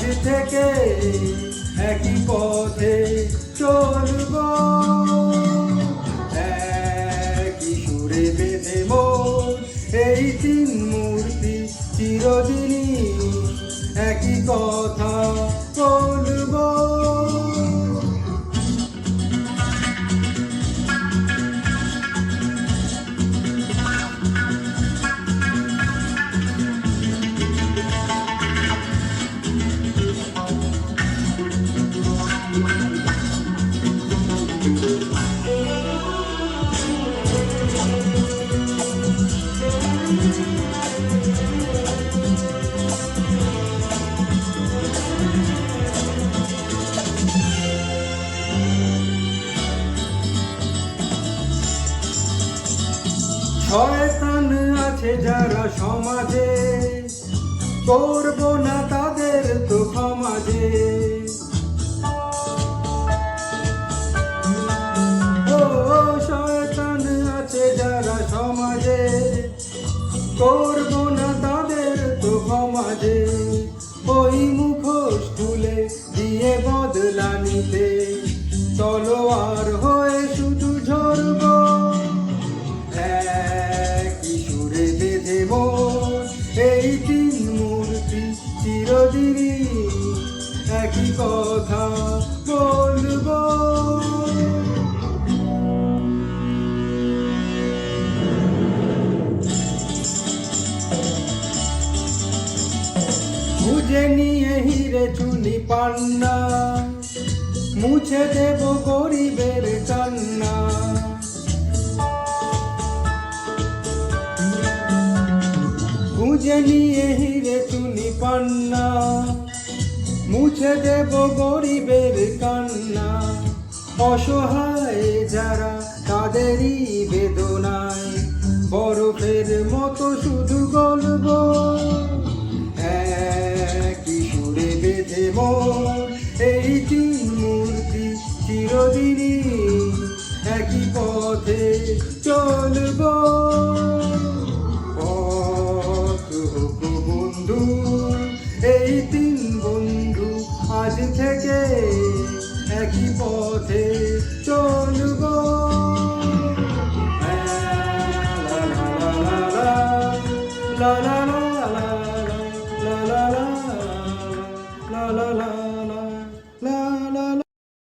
আজ থেকে একই পথে চলব, একই সুরে বেঁধে মোর এই তিন মূর্তি চিরদিনই একই কথা বলব। শয়তান আছে যারা সমাজে, করব না তাদের তো ক্ষমাজে। ও শয়তান আছে যারা সমাজে, করব না তাদের তো ক্ষমাজে। ওই মুখোশ তুলে দিয়ে বদলা নিতে তলোয়ার হয়ে শুধু ঝরব, এই তিন মূর্তি চিরদিনই একই কথা বলব। খুঁজে নিয়ে হিরে চুনি পান্না, মুছে দেব গরিবের কান্না। খুঁজে নিয়ে হিরে চুনি পান্না, মুছে দেব গরিবের কান্না। অসহায় যারা তাদেরই বেদনায় বরফের মতো শুধু গলব, একই সুরে বেঁধে মোর এই তিন মূর্তি চিরদিনই একই পথে চলব। এই তিন বন্ধু আজ থেকে একই পথে চলব। লা লা লা লা লা লা লা লা।